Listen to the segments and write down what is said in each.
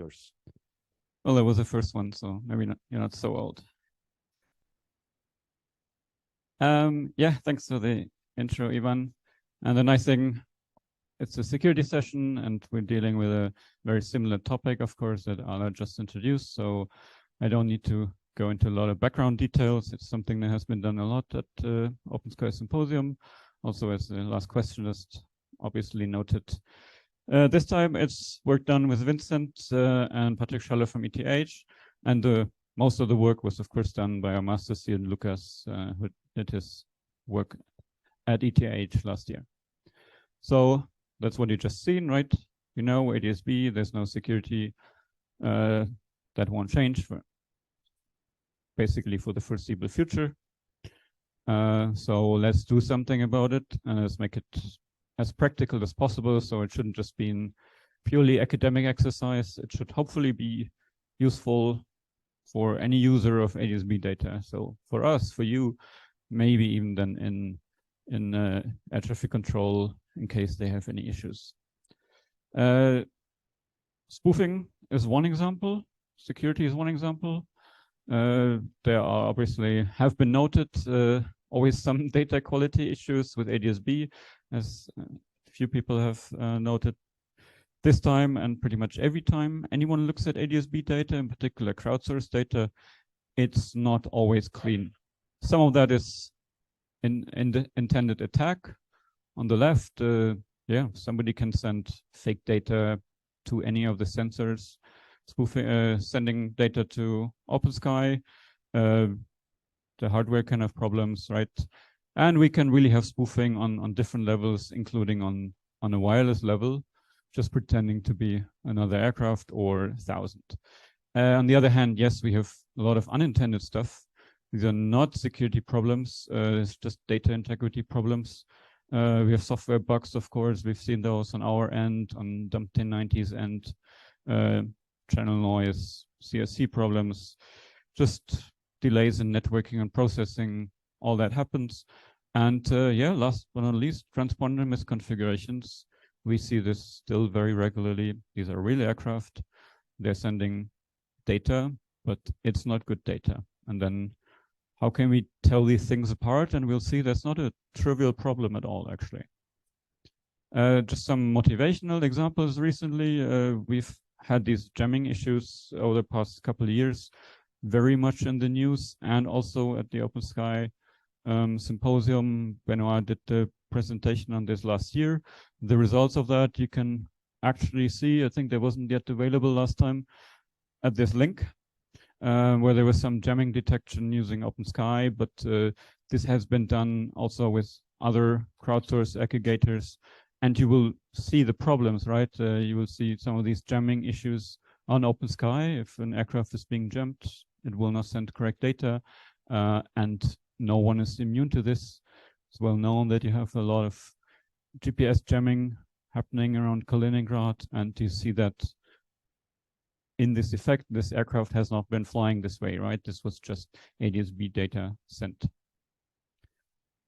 yours. Well, it was the first one, so maybe not, you're not so old. Yeah, thanks for the intro, Ivan. And the nice thing, it's a security session, and we're dealing with a very similar topic, of course, that Ala just introduced. So I don't need to go into a lot of background details. It's something that has been done a lot at OpenSky Symposium. Also, as the last questionist obviously noted. This time it's work done with Vincent and Patrick Schaller from ETH. And most of the work was, of course, done by our master student, Lucas, who did his work at ETH last year. So that's what you just seen, right? You know, ADSB, there's no security. That won't change for basically for the foreseeable future. So let's do something about it and let's make it as practical as possible. So it shouldn't just be a purely academic exercise. It should hopefully be useful for any user of ADSB data. So for us, for you, maybe even then in air traffic control in case they have any issues. Spoofing is one example. Security is one example. There are obviously have been noted always some data quality issues with ADSB, as a few people have noted this time and pretty much every time anyone looks at ADSB data, in particular crowdsourced data, it's not always clean. Some of that is in the intended attack. On the left, yeah, somebody can send fake data to any of the sensors, spoofing, sending data to OpenSky. The hardware can have problems, right? And we can really have spoofing on different levels, including on a wireless level, just pretending to be another aircraft or 1,000. On the other hand, yes, we have a lot of unintended stuff. These are not security problems, it's just data integrity problems. We have software bugs, of course. We've seen those on our end, on dump 1090s end, channel noise, CSC problems, just delays in networking and processing, all that happens. And yeah, last but not least, transponder misconfigurations. We see this still very regularly. These are real aircraft. They're sending data, but it's not good data. And then how can we tell these things apart? And we'll see that's not a trivial problem at all, actually. Just some motivational examples recently. We've had these jamming issues over the past couple of years, very much in the news, and also at the OpenSky Symposium. Benoit did the presentation on this last year. The results of that you can actually see. I think there wasn't yet available last time at this link, where there was some jamming detection using OpenSky, but this has been done also with other crowdsourced aggregators, and you will see the problems, right? You will see some of these jamming issues on OpenSky. If an aircraft is being jammed, it will not send correct data, and no one is immune to this. It's well known that you have a lot of GPS jamming happening around Kaliningrad, and you see that in this effect, this aircraft has not been flying this way, right? This was just ADSB data sent.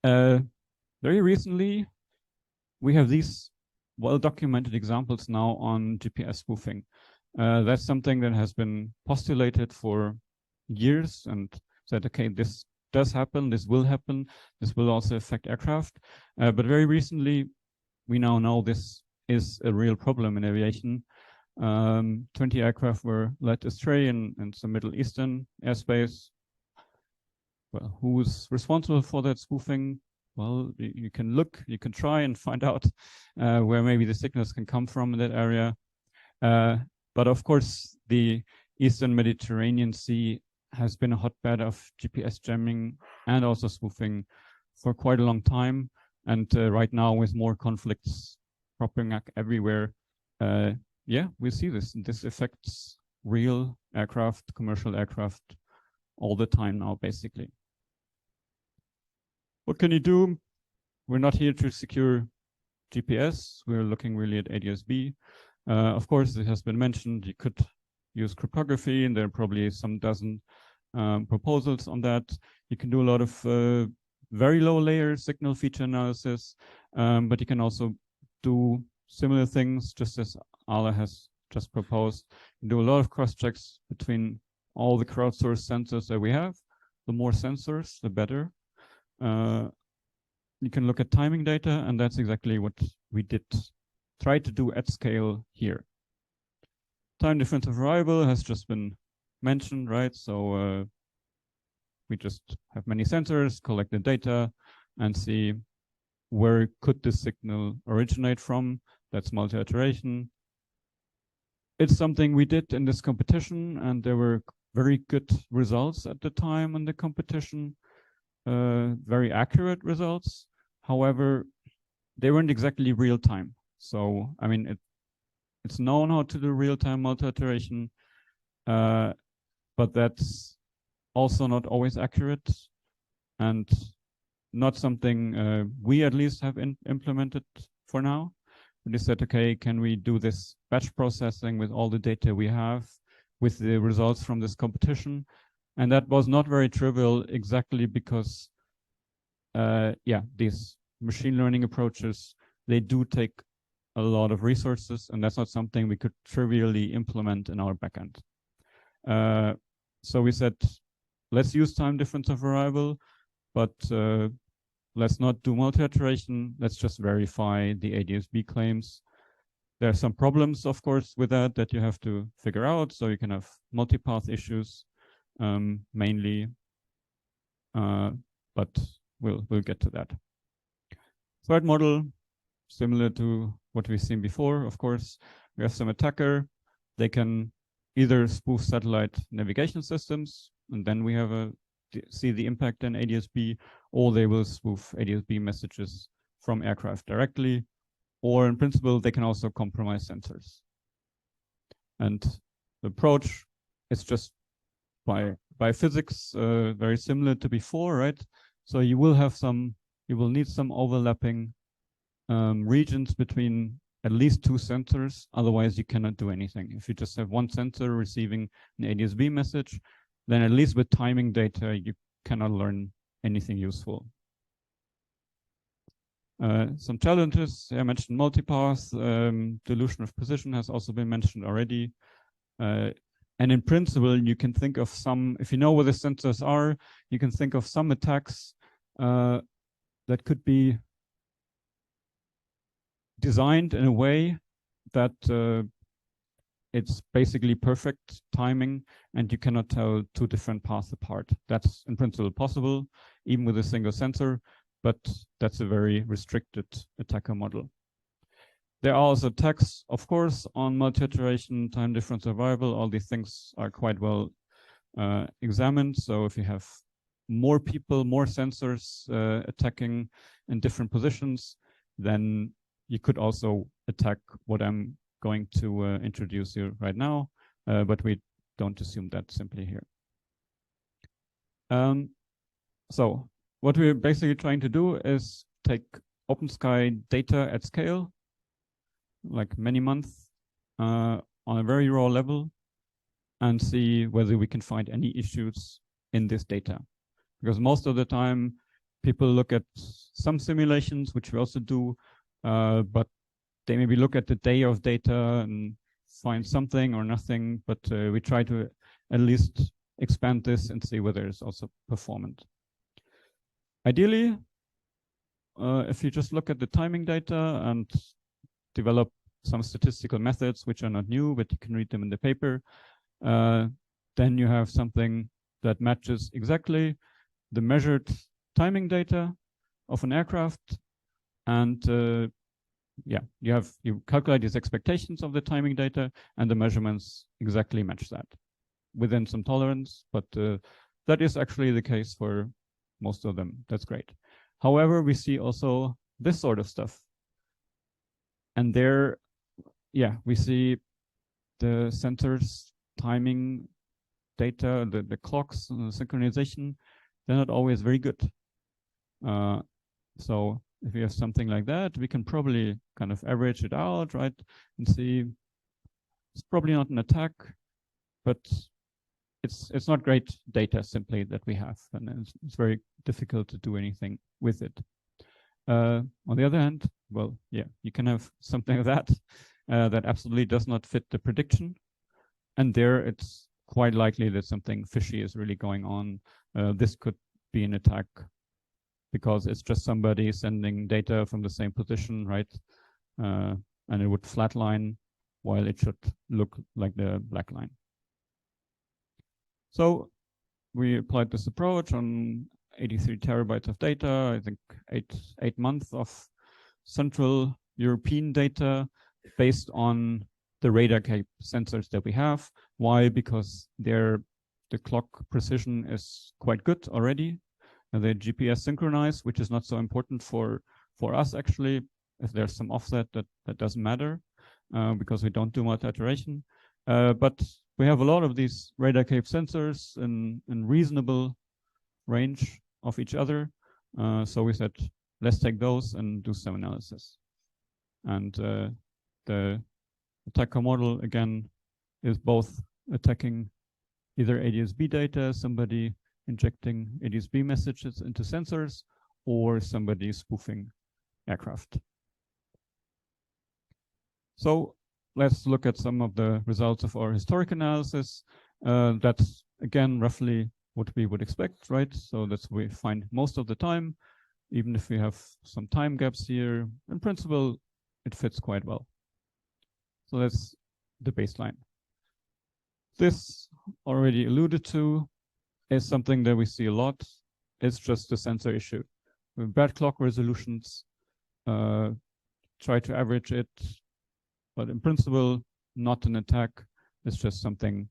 Very recently, we have these well-documented examples now on GPS spoofing. That's something that has been postulated for years and said, okay, this does happen, this will happen, this will also affect aircraft. But very recently, we now know this is a real problem in aviation. 20 aircraft were led astray in some Middle Eastern airspace. Well, who's responsible for that spoofing? Well, you can look, you can try and find out where maybe the signals can come from in that area. But of course, the Eastern Mediterranean Sea has been a hotbed of GPS jamming and also spoofing for quite a long time. And right now, with more conflicts cropping up everywhere, yeah, we see this. This affects real aircraft, commercial aircraft, all the time now, basically. What can you do? We're not here to secure GPS. We're looking really at ADSB. Of course, it has been mentioned, you could use cryptography, and there are probably some dozen proposals on that. You can do a lot of very low layer signal feature analysis, but you can also do similar things, just as Ala has just proposed. You do a lot of cross-checks between all the crowdsourced sensors that we have. The more sensors, the better. You can look at timing data, and that's exactly what we did. Try to do at scale here. Time difference of arrival has just been mentioned, right? So we just have many sensors, collect the data, and see where could this signal originate from. That's multi-iteration. It's something we did in this competition, and there were very good results at the time in the competition, very accurate results. However, they weren't exactly real time. So, I mean, it's known how to do real-time multi-iteration, but that's also not always accurate and not something we at least have implemented for now. We just said, okay, can we do this batch processing with all the data we have with the results from this competition? And that was not very trivial exactly because, these machine learning approaches, they do take a lot of resources, and that's not something we could trivially implement in our backend. So we said, let's use time difference of arrival, but let's not do multi-iteration. Let's just verify the ADS-B claims. There are some problems, of course, with that you have to figure out. So you can have multipath issues, mainly, but we'll get to that. Threat model, similar to what we've seen before, of course. We have some attacker. They can either spoof satellite navigation systems, and then we have see the impact in ADS-B, or they will spoof ADS-B messages from aircraft directly, or in principle, they can also compromise sensors. And the approach is just by physics very similar to before, right? So you will need some overlapping regions between at least two sensors, otherwise you cannot do anything. If you just have one sensor receiving an ADS-B message, then at least with timing data, you cannot learn anything useful. Some challenges, I mentioned multipath, dilution of position has also been mentioned already. And in principle, you can think of some, if you know where the sensors are, you can think of some attacks that could be designed in a way that it's basically perfect timing and you cannot tell two different paths apart. That's in principle possible, even with a single sensor, but that's a very restricted attacker model. There are also attacks, of course, on multi-iteration, time difference survival. All these things are quite well examined. So if you have more people, more sensors attacking in different positions, then you could also attack what I'm going to introduce you right now, but we don't assume that simply here. So what we're basically trying to do is take OpenSky data at scale, like many months, on a very raw level, and see whether we can find any issues in this data. Because most of the time, people look at some simulations, which we also do, but they maybe look at the day of data and find something or nothing, but we try to at least expand this and see whether it's also performant. Ideally, if you just look at the timing data and develop some statistical methods, which are not new, but you can read them in the paper, then you have something that matches exactly the measured timing data of an aircraft, and you calculate these expectations of the timing data, and the measurements exactly match that within some tolerance, but that is actually the case for most of them. That's great. However, we see also this sort of stuff. And there, we see the sensors timing data, the clocks, and the synchronization, they're not always very good. So if we have something like that, we can probably kind of average it out, right? And see, it's probably not an attack, but it's not great data simply that we have, and it's very difficult to do anything with it. On the other hand, well, you can have something like that, that absolutely does not fit the prediction. And there it's quite likely that something fishy is really going on. This could be an attack because it's just somebody sending data from the same position, right? And it would flatline while it should look like the black line. So we applied this approach on 83 terabytes of data, I think eight months of Central European data based on the radar cape sensors that we have. Why? Because the clock precision is quite good already. And they're GPS synchronized, which is not so important for us actually. If there's some offset, that doesn't matter because we don't do much iteration. But we have a lot of these radar cape sensors in reasonable range of each other. So we said, let's take those and do some analysis. And the attacker model, again, is both attacking either ADS-B data, somebody injecting ADS-B messages into sensors, or somebody spoofing aircraft. So let's look at some of the results of our historic analysis. That's, again, roughly what we would expect, right? So that's what we find most of the time, even if we have some time gaps here. In principle, it fits quite well. So that's the baseline. This, already alluded to, is something that we see a lot. It's just a sensor issue. With bad clock resolutions, try to average it, but in principle, not an attack. It's just something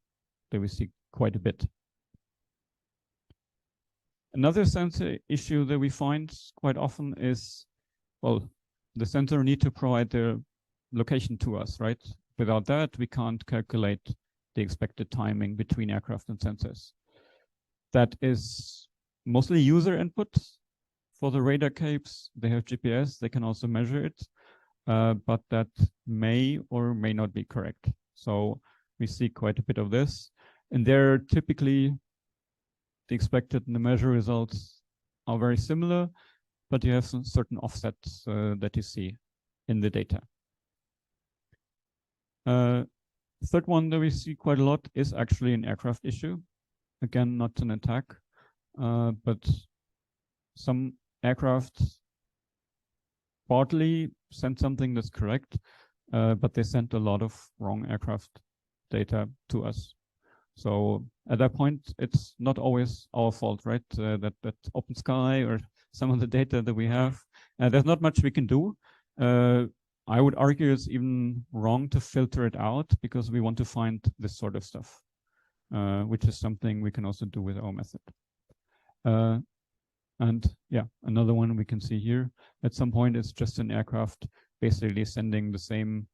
that we see quite a bit. Another sensor issue that we find quite often is, well, the sensor need to provide the location to us, right? Without that, we can't calculate the expected timing between aircraft and sensors. That is mostly user input for the radar capes. They have GPS, they can also measure it, but that may or may not be correct. So we see quite a bit of this. And there, typically, the expected and the measure results are very similar, but you have some certain offsets that you see in the data. Third one that we see quite a lot is actually an aircraft issue. Again, not an attack, but some aircraft partly sent something that's correct, but they sent a lot of wrong aircraft data to us. So at that point, it's not always our fault, right? That Open Sky or some of the data that we have, there's not much we can do. I would argue it's even wrong to filter it out because we want to find this sort of stuff, which is something we can also do with our method. And yeah, another one we can see here. At some point, it's just an aircraft basically sending the same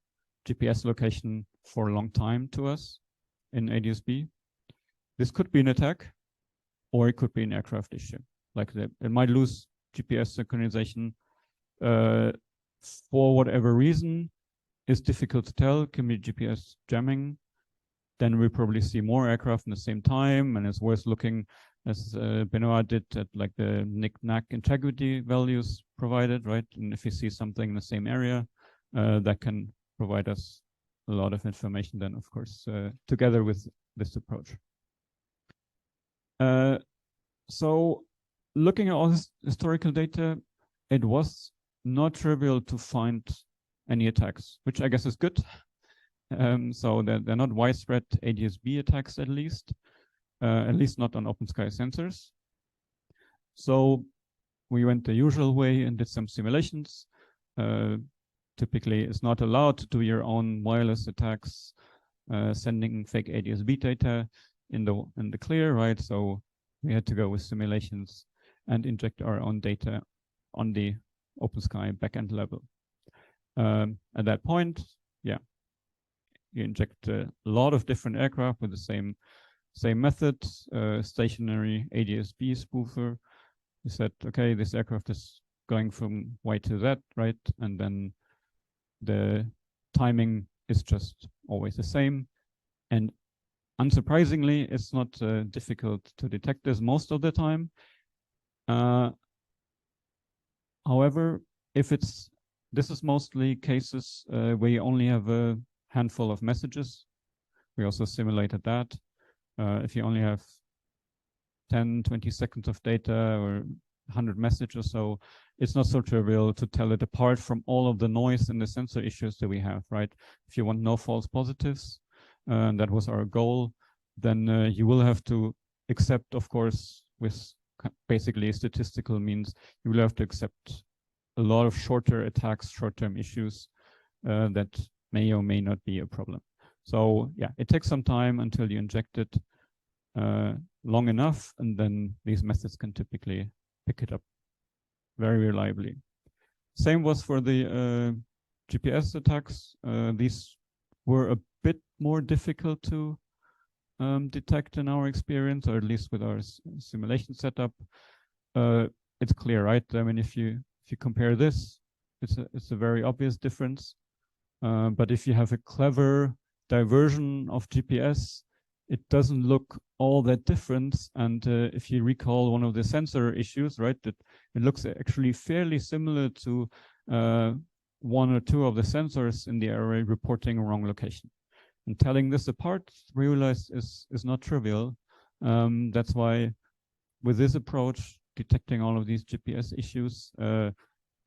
GPS location for a long time to us in ADS-B. This could be an attack, or it could be an aircraft issue. Like it might lose GPS synchronization for whatever reason. It's difficult to tell. Can be GPS jamming. Then we probably see more aircraft in the same time, and it's worth looking, as Benoit did, at like the knick-knack integrity values provided, right? And if you see something in the same area, that can provide us a lot of information then, of course, together with this approach. So looking at all this historical data, it was not trivial to find any attacks, which I guess is good. So they're not widespread ADS-B attacks, at least not on Open Sky sensors. So we went the usual way and did some simulations. Typically, it's not allowed to do your own wireless attacks, sending fake ADS-B data in the clear, right? So we had to go with simulations and inject our own data on the Open Sky backend level. At that point, yeah, you inject a lot of different aircraft with the same method, stationary ADS-B spoofer. We said, okay, this aircraft is going from Y to Z, right? And then the timing is just always the same. And unsurprisingly, it's not difficult to detect this most of the time. However, if it's This is mostly cases where you only have a handful of messages. We also simulated that. If you only have 10, 20 seconds of data or 100 messages or so, it's not so trivial to tell it apart from all of the noise and the sensor issues that we have, right? If you want no false positives, and that was our goal, then you will have to accept, of course, with basically statistical means, you will have to accept a lot of shorter attacks, short-term issues that may or may not be a problem. So yeah, it takes some time until you inject it long enough, and then these methods can typically pick it up very reliably. Same was for the GPS attacks. These were a bit more difficult to detect in our experience, or at least with our simulation setup. It's clear, right? I mean, if you compare this, it's a very obvious difference. But if you have a clever diversion of GPS, it doesn't look all that different. And if you recall one of the sensor issues, right, that it looks actually fairly similar to one or two of the sensors in the array reporting a wrong location. And telling this apart, we realized is not trivial. That's why with this approach, detecting all of these GPS issues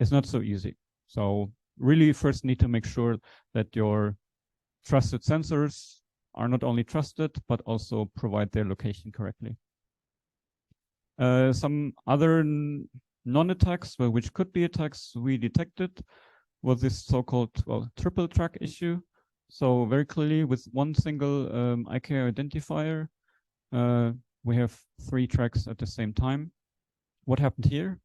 is not so easy. So really first need to make sure that your trusted sensors are not only trusted, but also provide their location correctly. Some other non-attacks, well, which could be attacks we detected, was this so-called triple track issue. So very clearly with one single IK identifier, we have 3 tracks at the same time. What happened here?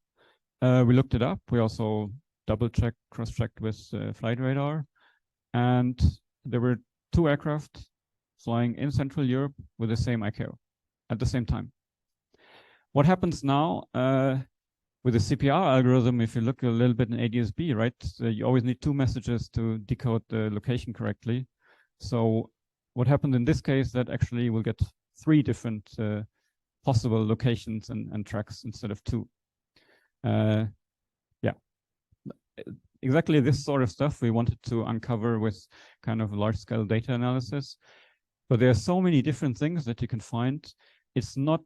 We looked it up. We also double-checked, cross-checked with flight radar. And there were 2 aircraft flying in Central Europe with the same ICAO at the same time. What happens now with the CPR algorithm, if you look a little bit in ADS-B, right, you always need 2 messages to decode the location correctly. So what happened in this case, that actually we'll get 3 different possible locations and tracks instead of 2. Yeah, exactly this sort of stuff we wanted to uncover with kind of large-scale data analysis. But there are so many different things that you can find. It's not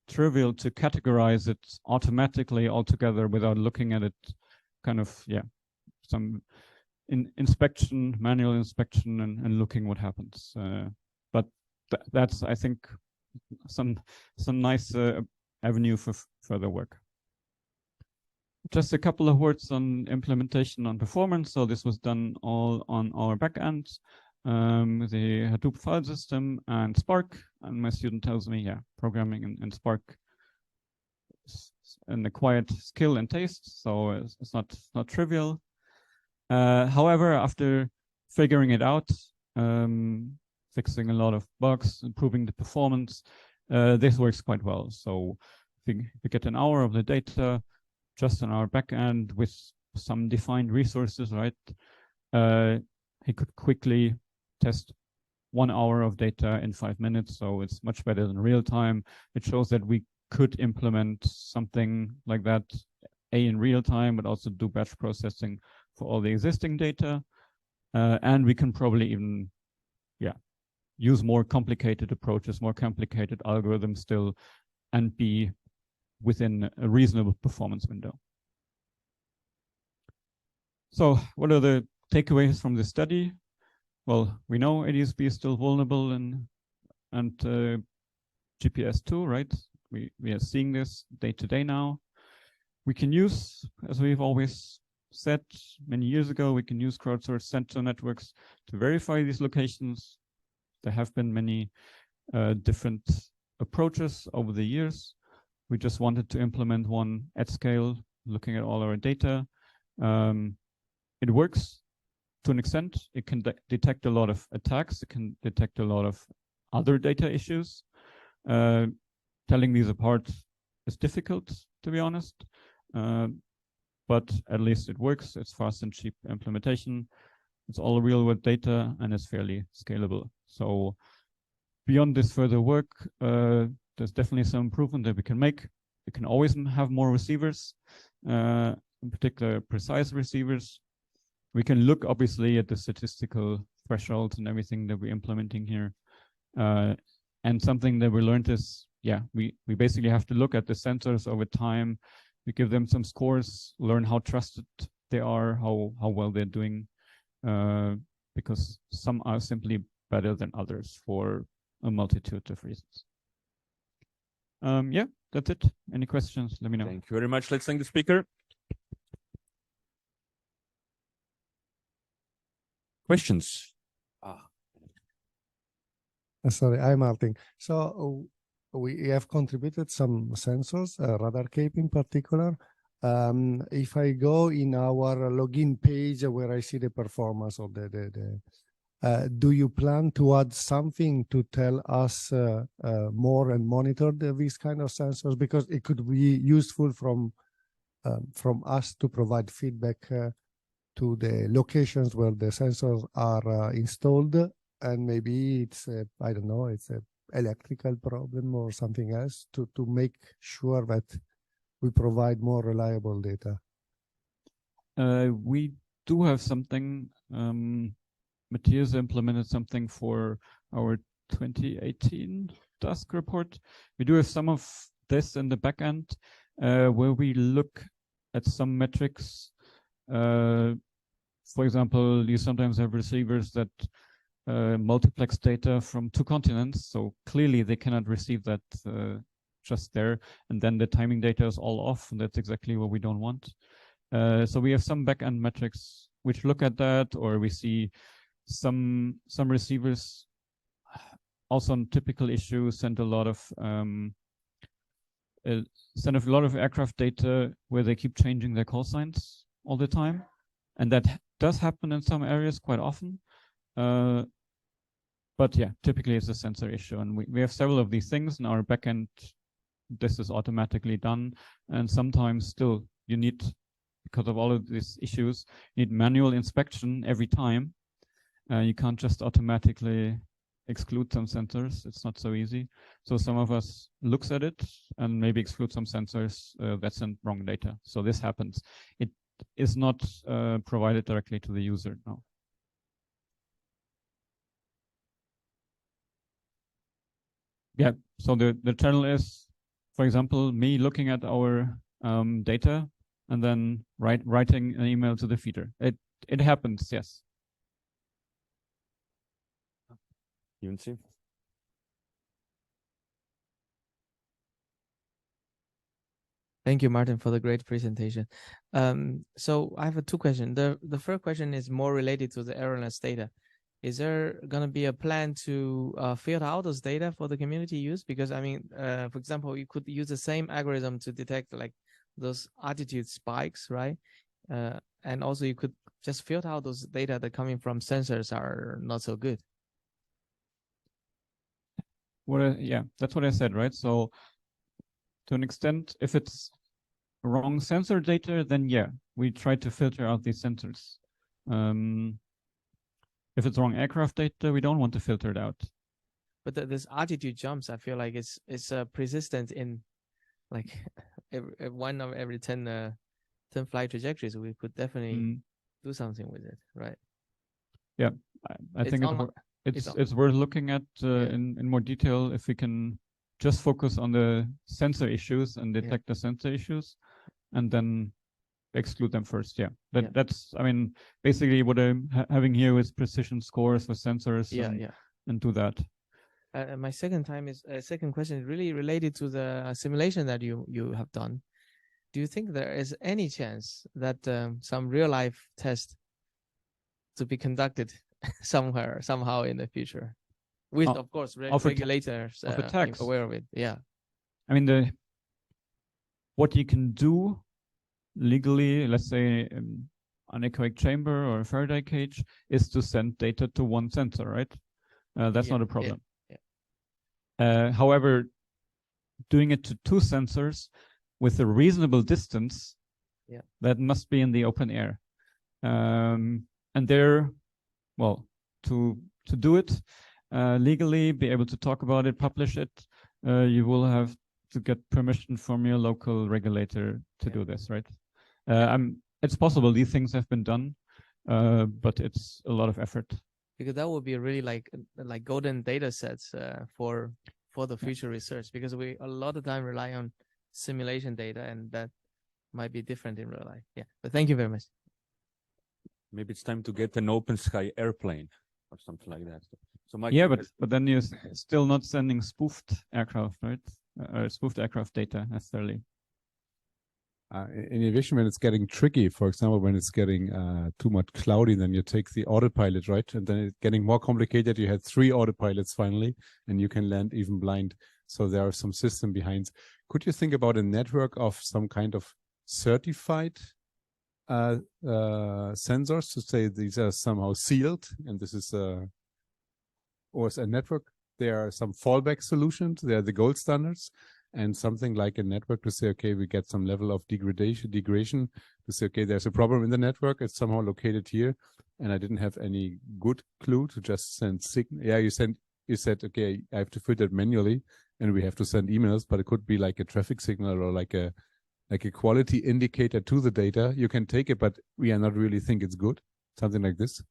trivial to categorize it automatically altogether without looking at it kind of, yeah, some inspection, manual inspection, and looking what happens. But that's, I think, some nice avenue for further work. Just a couple of words on implementation on performance. So this was done all on our backend. The Hadoop file system and Spark, and my student tells me, yeah, programming in Spark is an acquired skill and taste, so it's not trivial. However, after figuring it out, fixing a lot of bugs, improving the performance, this works quite well. So we get an hour of the data just on our backend with some defined resources, right? He could quickly test 1 hour of data in 5 minutes, so it's much better than real time. It shows that we could implement something like that, in real time, but also do batch processing for all the existing data. And we can probably even, yeah, use more complicated approaches, more complicated algorithms still, and be within a reasonable performance window. So what are the takeaways from this study? Well, we know ADS-B is still vulnerable and GPS2, right? We are seeing this day to day now. We can use, as we've always said many years ago, we can use crowdsourced sensor networks to verify these locations. There have been many different approaches over the years. We just wanted to implement one at scale, looking at all our data. It works to an extent. It can detect a lot of attacks. It can detect a lot of other data issues. Telling these apart is difficult, to be honest. But at least it works. It's fast and cheap implementation. It's all real world data and it's fairly scalable. So beyond this further work, there's definitely some improvement that we can make. We can always have more receivers, in particular precise receivers. We can look obviously at the statistical thresholds and everything that we're implementing here. And something that we learned is, we basically have to look at the sensors over time. We give them some scores, learn how trusted they are, how well they're doing, because some are simply better than others for a multitude of reasons. That's it. Any questions? Let me know. Thank you very much. Let's thank the speaker. Questions? Sorry, I'm Martin. So we have contributed some sensors, radar cape in particular. If I go in our login page where I see the performance of do you plan to add something to tell us more and monitor these kind of sensors? Because it could be useful from us to provide feedback to the locations where the sensors are installed, and maybe it's I don't know, it's a electrical problem or something else to make sure that we provide more reliable data. We do have something. Matthias implemented something for our 2018 task report. We do have some of this in the backend where we look at some metrics. For example, you sometimes have receivers that multiplex data from 2 continents, so clearly they cannot receive that just there, and then the timing data is all off, and that's exactly what we don't want. So we have some backend metrics which look at that, or we see some receivers also on typical issues send a lot of aircraft data where they keep changing their call signs all the time, and that does happen in some areas quite often. But yeah, typically it's a sensor issue, and we have several of these things in our backend. This is automatically done, and sometimes still you need, because of all of these issues, you need manual inspection every time. You can't just automatically exclude some sensors. It's not so easy. So some of us looks at it and maybe exclude some sensors that send wrong data. So this happens. It is not provided directly to the user, no. Yeah, so the channel is, for example, me looking at our data and then writing an email to the feeder. It happens, yes. Yunzi? Thank you, Martin, for the great presentation. So I have 2 questions. The first question is more related to the errorless data. Is there going to be a plan to filter out those data for the community use? Because, I mean, for example, you could use the same algorithm to detect like those altitude spikes, right? And also you could just filter out those data that coming from sensors are not so good. Yeah, that's what I said, right? So to an extent, if it's wrong sensor data, then yeah, we try to filter out these sensors. If it's wrong aircraft data, we don't want to filter it out. But this altitude jumps, I feel like it's persistent in like one of every 10 flight trajectories. We could definitely do something with it, right? Yeah, I think it's worth looking at in more detail if we can just focus on the sensor issues and detect the sensor issues, and then exclude them first. That's, I mean, basically what I'm having here is precision scores for sensors. And do that. My second question is really related to the simulation that you have done. Do you think there is any chance that some real life test to be conducted somehow in the future, with of course regulators aware of it? Yeah, I mean, what you can do legally, let's say an anechoic chamber or a Faraday cage, is to send data to one sensor, right? That's not a problem. However, doing it to 2 sensors with a reasonable distance, that must be in the open air. And there, well, to do it legally, be able to talk about it, publish it, you will have to get permission from your local regulator to do this, right? It's possible these things have been done. but it's a lot of effort. Because that would be really like golden data sets for the future research, because we a lot of time rely on simulation data, and that might be different in real life. Yeah, but thank you very much. Maybe it's time to get an open sky airplane or something like that. So Mike, Yeah, but then you're still not sending spoofed aircraft, right? Spoofed aircraft data necessarily. In aviation, when it's getting tricky, for example, when it's getting too much cloudy, then you take the autopilot, right? And then it's getting more complicated. You had 3 autopilots finally, and you can land even blind. So there are some system behind. Could you think about a network of some kind of certified sensors to say these are somehow sealed, and this is or as a network? There are some fallback solutions. They are the gold standards. And something like a network to say, okay, we get some level of degradation to say, okay, there's a problem in the network. It's somehow located here. And I didn't have any good clue to just send signal. Yeah, you said, okay, I have to filter it manually and we have to send emails, but it could be like a traffic signal or like a quality indicator to the data. You can take it, but we are not really think it's good. Something like this.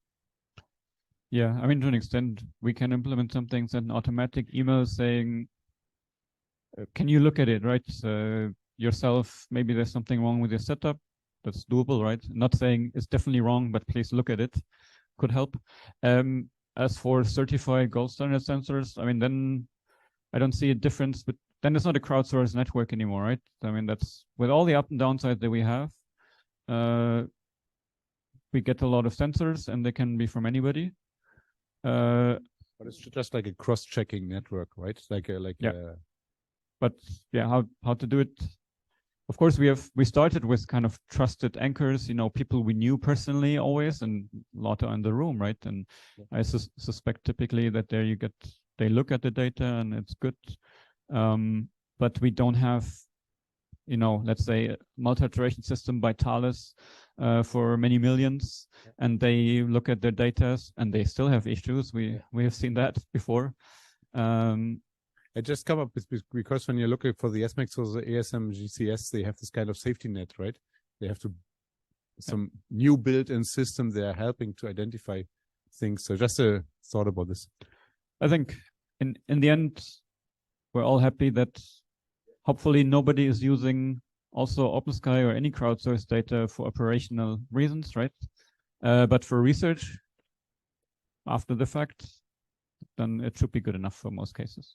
Yeah, I mean, to an extent, we can implement something, send an automatic email saying, can you look at it, right? Yourself, maybe there's something wrong with your setup. That's doable, right? Not saying it's definitely wrong, but please look at it. Could help. As for certified gold standard sensors, I mean, then I don't see a difference, but then it's not a crowdsourced network anymore, right? I mean, that's with all the up and downsides that we have, we get a lot of sensors and they can be from anybody. But it's just like a cross-checking network, right? But yeah, how to do it? Of course, we started with kind of trusted anchors, you know, people we knew personally always, and a lot are in the room, right? And I suspect typically that there they look at the data and it's good. But we don't have, you know, let's say a multi-iteration system by Thales for many millions, and they look at their data and they still have issues. We have seen that before. I just come up with, because when you're looking for the SMAX or the ASM GCS, they have this kind of safety net, right? They have some new built-in system. They are helping to identify things. So just a thought about this. I think in the end, we're all happy that hopefully nobody is using also OpenSky or any crowdsourced data for operational reasons, right? But for research after the fact, then it should be good enough for most cases.